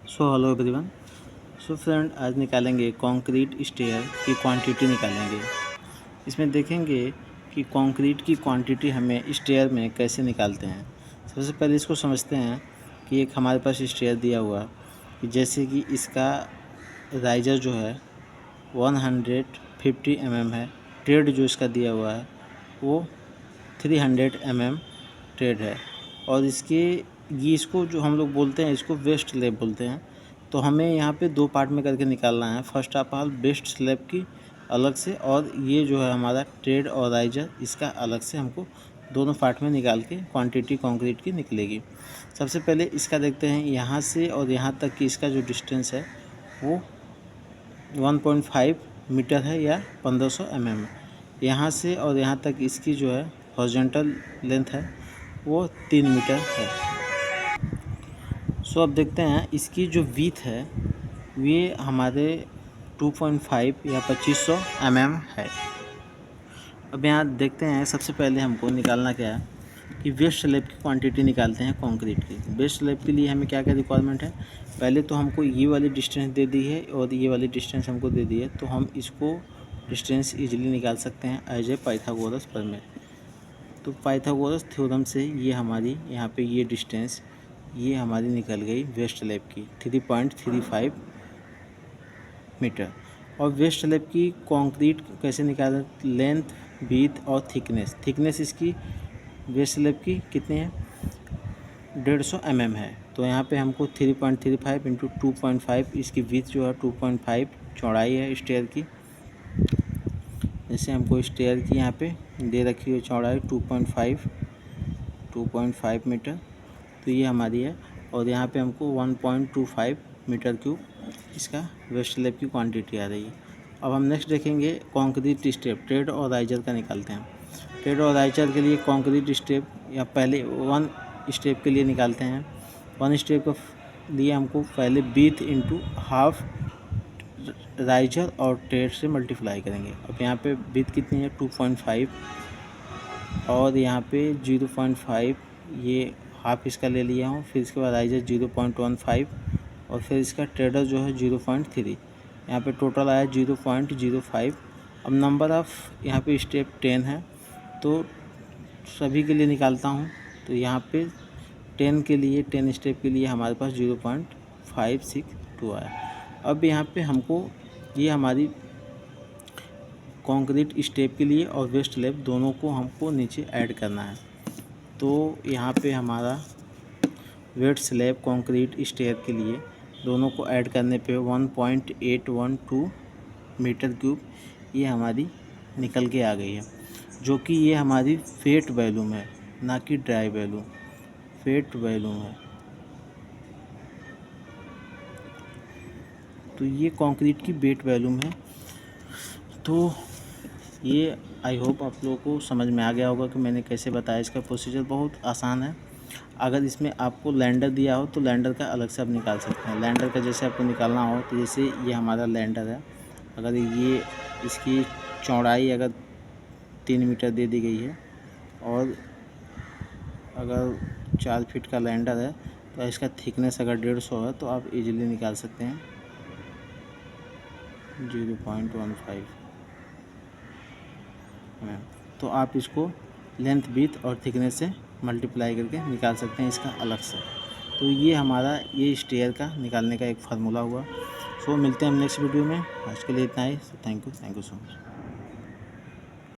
Hello everyone. Friend, आज निकालेंगे concrete stair की क्वांटिटी निकालेंगे। इसमें देखेंगे कि कंक्रीट की क्वांटिटी हमें स्टेयर में कैसे निकालते हैं। सबसे पहले इसको समझते हैं कि एक हमारे पास स्टेयर दिया हुआ कि जैसे कि इसका राइजर जो है 150 mm है, ट्रेड जो इसका दिया हुआ है वो 300 mm ट्रेड है, और ये इसको जो हम लोग बोलते हैं इसको वेस्ट स्लैब बोलते हैं। तो हमें यहाँ पे दो पार्ट में करके निकालना है। First of all waste slab की अलग से, और ये जो है हमारा ट्रेड और राइजर इसका अलग से हमको दोनों पार्ट में निकाल के क्वांटिटी कंक्रीट की निकलेगी। सबसे पहले इसका देखते हैं, यहाँ से और यहाँ तक की इसका जो डिस्टेंस है वो 1.5 मीटर है या 1500 mm। यहाँ से और यहाँ तक इसकी जो है हॉरिजॉन्टल लेंथ है वो 3 मीटर है। अब देखते हैं इसकी जो विड्थ है ये हमारे 2.5 या 2500 mm है। अब यहाँ देखते हैं, सबसे पहले हमको निकालना क्या है कि वेस्ट स्लैब की क्वांटिटी निकालते हैं कंक्रीट की। वेस्ट स्लैब के लिए हमें क्या क्या रिक्वायरमेंट है, पहले तो हमको ये वाली डिस्टेंस दे दी है और ये वाली डिस्टेंस हमको दे दी है, तो हम इसको डिस्टेंस इजीली निकाल सकते हैं एज ए पाइथागोरस प्रमेय। तो पाइथागोरस थ्योरम से ये हमारी यहाँ पे ये डिस्टेंस ये हमारी निकल गई वेस्ट स्लैब की 3.35 मीटर। और वेस्ट स्लैब की कंक्रीट कैसे निकालें, लेंथ, विड्थ और थिकनेस इसकी वेस्ट स्लैब की कितनी है 150 mm है। तो यहाँ पे हमको 3.35 इंटू 2.5, इसकी विड्थ जो है 2.5 चौड़ाई है स्टेयर की। जैसे हमको स्टेयर की यहाँ पे दे रखी है चौड़ाई 2.5 मीटर, तो ये हमारी है। और यहाँ पे हमको 1.25 मीटर क्यूब इसका वेस्ट स्लैब की क्वांटिटी आ रही है। अब हम नेक्स्ट देखेंगे कंक्रीट स्टेप, ट्रेड और राइजर का निकालते हैं। ट्रेड और राइजर के लिए कंक्रीट स्टेप या पहले 1 स्टेप के लिए निकालते हैं। 1 स्टेप के लिए हमको पहले विड्थ इंटू हाफ राइजर और ट्रेड से मल्टीप्लाई करेंगे। अब यहाँ पे विड्थ कितनी है 2.5 और यहाँ पे 0.5, ये हाफ इसका ले लिया हूँ। फिर इसके बाद राइजर 0.15 और फिर इसका ट्रेडर जो है 0.3, यहाँ पे टोटल आया 0.05। अब नंबर ऑफ़ यहाँ पे स्टेप 10 है, तो सभी के लिए निकालता हूँ। तो यहाँ पे 10 के लिए 10 स्टेप के लिए हमारे पास 0.562 आया। अब यहाँ पे हमको ये हमारी कंक्रीट स्टेप के लिए और वेस्ट स्लैब दोनों को हमको नीचे ऐड करना है। तो यहाँ पे हमारा वेस्ट स्लैब कंक्रीट स्टेयर के लिए दोनों को ऐड करने पे 1.812 मीटर क्यूब ये हमारी निकल के आ गई है, जो कि ये हमारी फेट वैल्यूम है, ना कि ड्राई वैल्यूम। फेट वैल्यूम है। तो ये कंक्रीट की वेट वैल्यूम है। तो ये आई होप आप लोगों को समझ में आ गया होगा कि मैंने कैसे बताया। इसका प्रोसीजर बहुत आसान है। अगर इसमें आपको लैंडर दिया हो तो लैंडर का अलग से आप निकाल सकते हैं। लैंडर का जैसे आपको निकालना हो, तो जैसे ये हमारा लैंडर है, अगर ये इसकी चौड़ाई अगर 3 मीटर दे दी गई है और अगर 4 फीट का लैंडर है, तो इसका थिकनेस अगर 150 है तो आप इजीली निकाल सकते हैं 0.15। तो आप इसको लेंथ, विड्थ और थिकनेस से मल्टीप्लाई करके निकाल सकते हैं इसका अलग से। तो ये हमारा ये स्टेयर का निकालने का एक फार्मूला हुआ। मिलते हैं हम नेक्स्ट वीडियो में। आज के लिए इतना ही। Thank you so much.